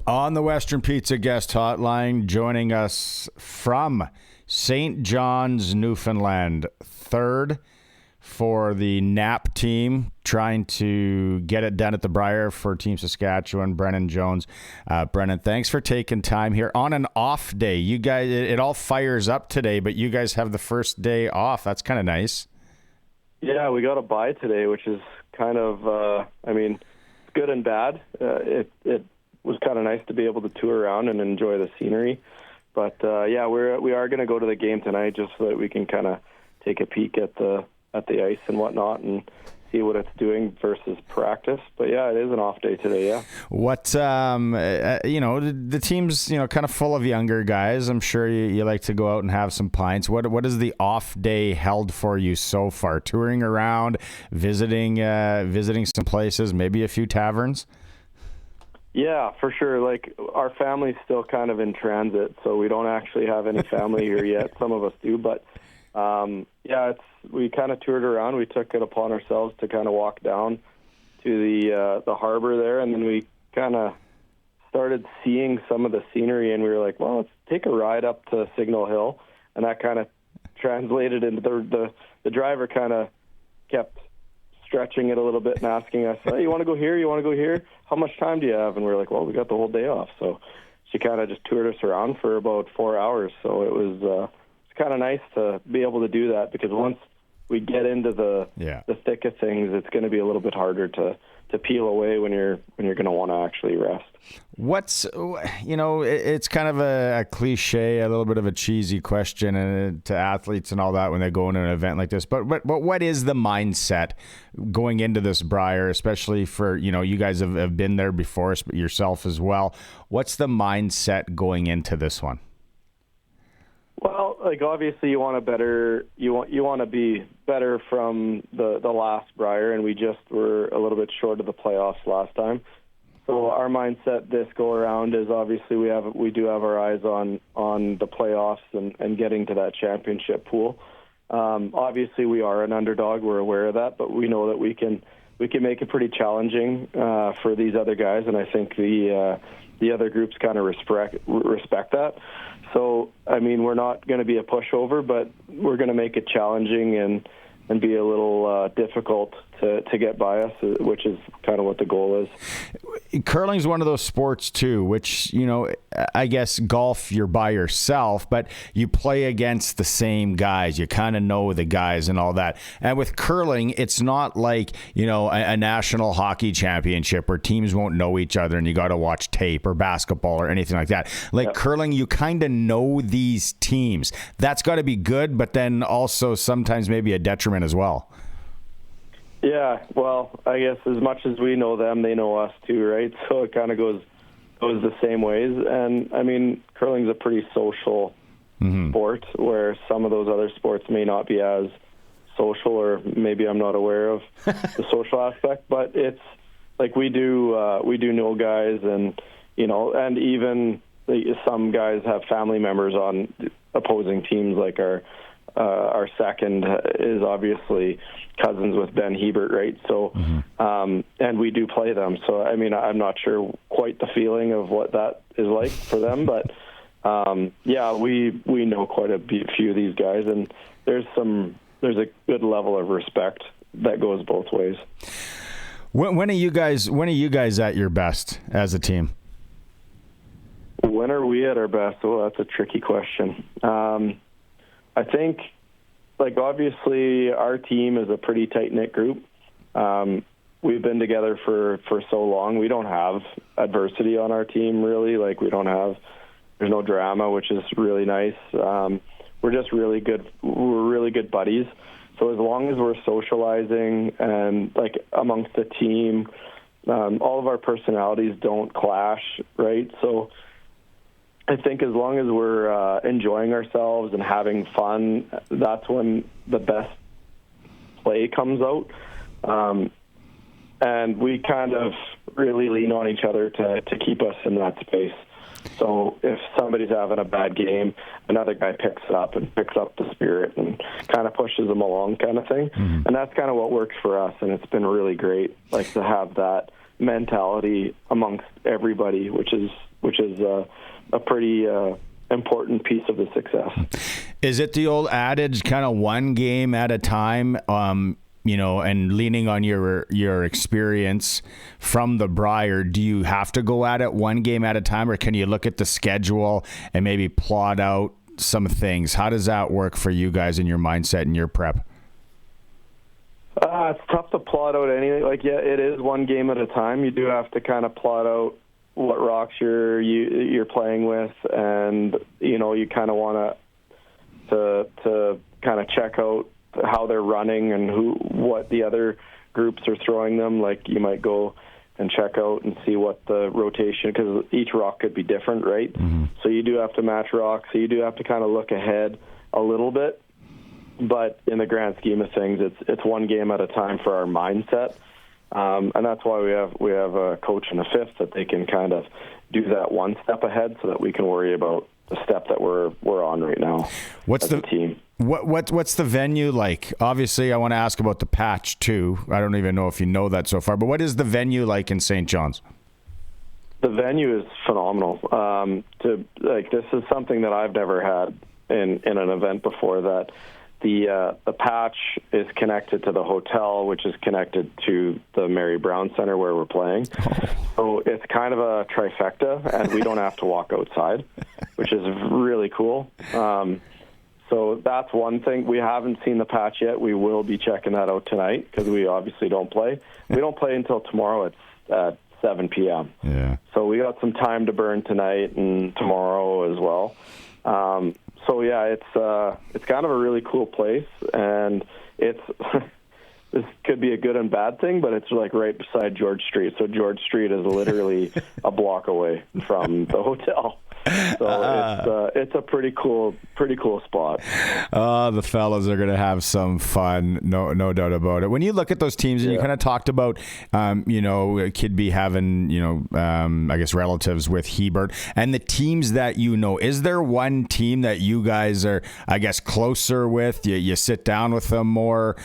On the Western Pizza Guest Hotline, joining us from St. John's, Newfoundland, third for the NAP team, trying to get it done at the Brier for Team Saskatchewan, Brennen Jones. Brennen, thanks for taking time here on an off day. You guys, it all fires up today, but you guys have the first day off. That's kind of nice. Yeah, we got a bye today, which is kind of, good and bad. It was kind of nice to be able to tour around and enjoy the scenery. But, we are going to go to the game tonight just so that we can kind of take a peek at the ice and whatnot and see what it's doing versus practice. But yeah, it is an off day today. Yeah. What the team's kind of full of younger guys. I'm sure you like to go out and have some pints. What is the off day held for you so far? Touring around, visiting some places, maybe a few taverns. Yeah, for sure. Like, our family's still kind of in transit, so we don't actually have any family here yet. Some of us do, but we kind of toured around. We took it upon ourselves to kind of walk down to the harbor there, and then we kind of started seeing some of the scenery, and we were like, well, let's take a ride up to Signal Hill, and that kind of translated into the driver kind of kept stretching it a little bit and asking us, hey, you want to go here? You want to go here? How much time do you have? And we're like, well, we got the whole day off. So she kind of just toured us around for about 4 hours. So it was kind of nice to be able to do that, because once we get into the thick of things, it's going to be a little bit harder to peel away when you're going to want to actually rest. It's kind of a cliche, a little bit of a cheesy question to athletes and all that when they go into an event like this. But what is the mindset going into this Brier, especially for, you guys have been there before, yourself as well. What's the mindset going into this one? Well, like, obviously you want to be better from the last Brier, and we just were a little bit short of the playoffs last time. So our mindset this go around is, obviously we do have our eyes on the playoffs and getting to that championship pool. Obviously we are an underdog, we're aware of that, but we know that we can make it pretty challenging for these other guys, and I think the other groups kind of respect that. So, we're not going to be a pushover, but we're going to make it challenging and be a little difficult to get by us, which is kind of what the goal is. Curling's one of those sports too, which, I guess golf, you're by yourself, but you play against the same guys. You kind of know the guys and all that. And with curling, it's not like, a national hockey championship where teams won't know each other and you got to watch tape, or basketball or anything like that. Curling, you kind of know these teams. That's got to be good, but then also sometimes maybe a detriment as well. Yeah, well, I guess as much as we know them, they know us too, right? So it kind of goes the same ways. And, curling's a pretty social sport, where some of those other sports may not be as social, or maybe I'm not aware of the social aspect. But it's like we do know guys, and, and even some guys have family members on opposing teams. Like our second is obviously cousins with Ben Hebert, right? So, and we do play them. So, I'm not sure quite the feeling of what that is like for them, but we know quite a few of these guys, and there's a good level of respect that goes both ways. When are you guys at your best as a team? When are we at our best? Oh, that's a tricky question. I think, obviously our team is a pretty tight-knit group. We've been together for so long. We don't have adversity on our team, really. There's no drama, which is really nice. We're just really good. We're really good buddies. So as long as we're socializing and, amongst the team, all of our personalities don't clash, right? So I think as long as we're enjoying ourselves and having fun, that's when the best play comes out. And we kind of really lean on each other to keep us in that space. So if somebody's having a bad game, another guy picks up the spirit and kind of pushes them along, kind of thing. Mm-hmm. And that's kind of what works for us, and it's been really great, to have that mentality amongst everybody, which is which is a pretty important piece of the success. Is it the old adage, kind of one game at a time? And leaning on your experience from the Brier, do you have to go at it one game at a time, or can you look at the schedule and maybe plot out some things? How does that work for you guys in your mindset and your prep? It's tough to plot out anything. It is one game at a time. You do have to kind of plot out what rocks you're playing with, and you kind of want to kind of check out how they're running and what the other groups are throwing them. Like, you might go and check out and see what the rotation, because each rock could be different, right? Mm-hmm. So you do have to match rocks. So you do have to kind of look ahead a little bit. But in the grand scheme of things, it's one game at a time for our mindset. And that's why we have a coach in the fifth, that they can kind of do that one step ahead, so that we can worry about the step that we're on right now. What's the team? What's the venue like? Obviously, I want to ask about the patch too. I don't even know if you know that so far, but what is the venue like in St. John's? The venue is phenomenal. This is something that I've never had in an event before. That the patch is connected to the hotel, which is connected to the Mary Brown Center where we're playing. So it's kind of a trifecta, and we don't have to walk outside, which is really cool. So that's one thing. We haven't seen the patch yet. We will be checking that out tonight, because we obviously don't play. We don't play until tomorrow at 7 p.m. Yeah. So we got some time to burn tonight and tomorrow as well. So yeah, it's kind of a really cool place, and it's this could be a good and bad thing, but it's like right beside George Street. So George Street is literally a block away from the hotel. So it's a pretty cool spot. The fellas are going to have some fun, no doubt about it. When you look at those teams, and you kind of talked about, Kidby having, I guess, relatives with Hebert, and the teams that is there one team that you guys are, I guess, closer with? You sit down with them more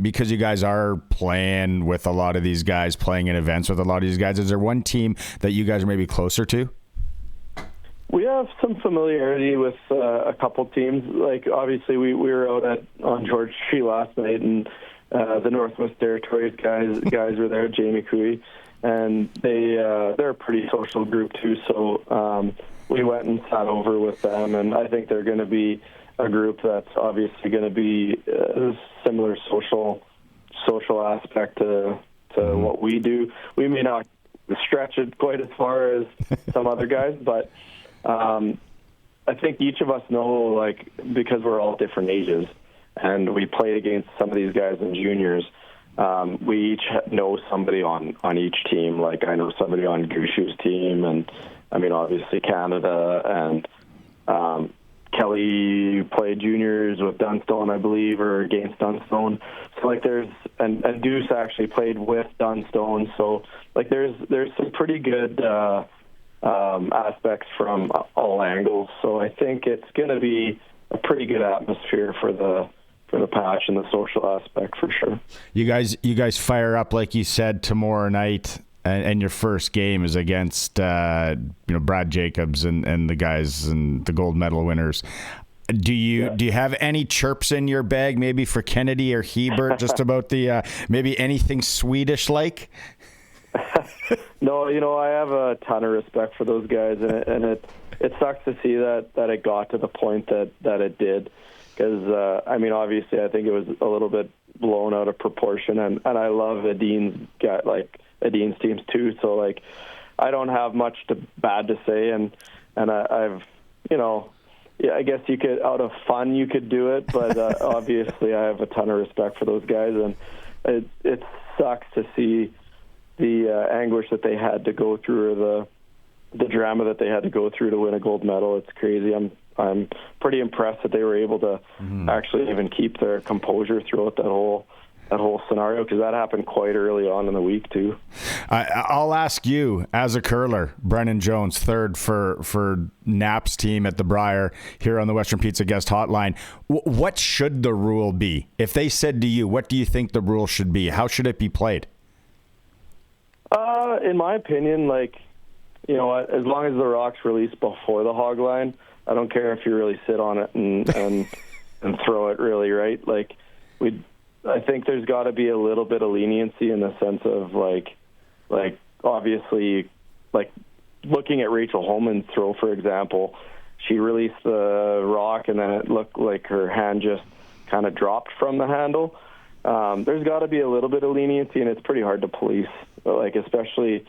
because you guys are playing with a lot of these guys, playing in events with a lot of these guys. Is there one team that you guys are maybe closer to? We have some familiarity with a couple teams. Like, obviously, we were out on George Street last night, and the Northwest Territories guys were there, Jamie Cooey, and they're a pretty social group too. So we went and sat over with them, and I think they're going to be a group that's obviously going to be a similar social aspect to what we do. We may not stretch it quite as far as some other guys, but I think each of us know, because we're all different ages, and we played against some of these guys in juniors, we each know somebody on each team. Like, I know somebody on Gushu's team, and I mean, obviously Canada, and Kelly played juniors with Dunstone, I believe, or against Dunstone. So and Deuce actually played with Dunstone. So there's some pretty good aspects from all angles. So I think it's going to be a pretty good atmosphere for the patch and the social aspect, for sure. You guys fire up, like you said, tomorrow night, and your first game is against Brad Jacobs and the guys and the gold medal winners. Do you have any chirps in your bag, maybe for Kennedy or Hebert, just about the maybe anything Swedish like? No, I have a ton of respect for those guys, and it sucks to see that it got to the point that it did, because obviously I think it was a little bit blown out of proportion, and I love Adin's teams too. So I don't have much bad to say, and I've I guess you could, out of fun, you could do it, but obviously I have a ton of respect for those guys, and it sucks to see the anguish that they had to go through, or the drama that they had to go through to win a gold medal. It's crazy. I'm pretty impressed that they were able to actually even keep their composure throughout that whole scenario, because that happened quite early on in the week too. I'll ask you, as a curler, Brennen Jones, third for Knapp's team at the Brier here on the Western Pizza Guest Hotline. What should the rule be? If they said to you, what do you think the rule should be? How should it be played? In my opinion, you know what? As long as the rock's released before the hog line, I don't care if you really sit on it and throw it really, right? Like, I think there's got to be a little bit of leniency in the sense of like obviously, like looking at Rachel Holman's throw, for example, she released the rock and then it looked like her hand just kind of dropped from the handle. There's got to be a little bit of leniency, and it's pretty hard to police, like especially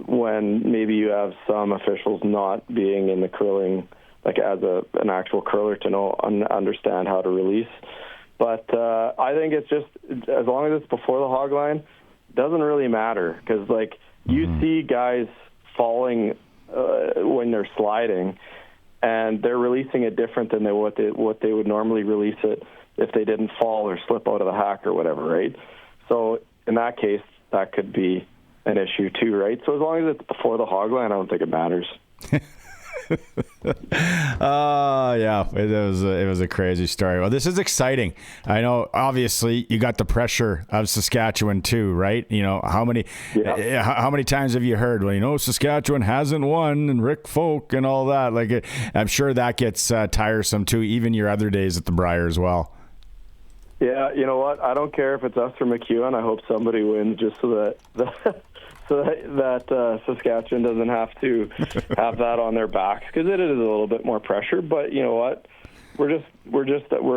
when maybe you have some officials not being in the curling, like as an actual curler to know understand how to release. But I think it's just, as long as it's before the hog line, it doesn't really matter, because like you see guys falling when they're sliding, and they're releasing it different than what they would normally release it if they didn't fall or slip out of the hack or whatever, right? So in that case, that could be an issue too, right? So as long as it's before the hog line, I don't think it matters. Yeah, it was a crazy story. Well, this is exciting. I know, obviously, you got the pressure of Saskatchewan too, right? You know, how many times have you heard, well, you know, Saskatchewan hasn't won, and Rick Folk and all that? Like, I'm sure that gets tiresome too, even your other days at the Brier as well. Yeah, you know what? I don't care if it's us or McEwen. I hope somebody wins, just so that Saskatchewan doesn't have to have that on their backs, because it is a little bit more pressure. But you know what? We're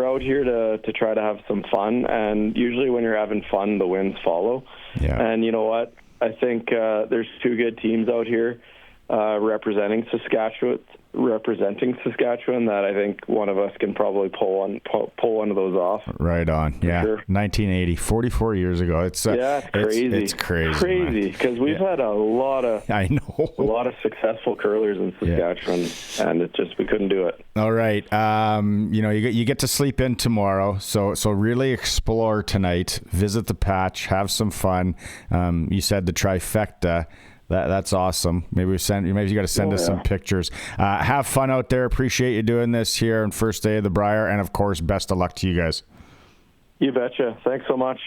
out here to try to have some fun, and usually when you're having fun, the wins follow. Yeah. And you know what? I think there's two good teams out here representing Saskatchewan, that I think one of us can probably pull one of those off. Right on. Yeah. Sure. 1980, 44 years ago. It's crazy. It's crazy because we've had a lot of successful curlers in Saskatchewan, and we couldn't do it. All right. You know, you get to sleep in tomorrow, so really explore tonight. Visit the patch, have some fun. You said the trifecta. That's awesome. Maybe you got to send us some pictures. Have fun out there. Appreciate you doing this here on first day of the Brier, and of course, best of luck to you guys. You betcha. Thanks so much.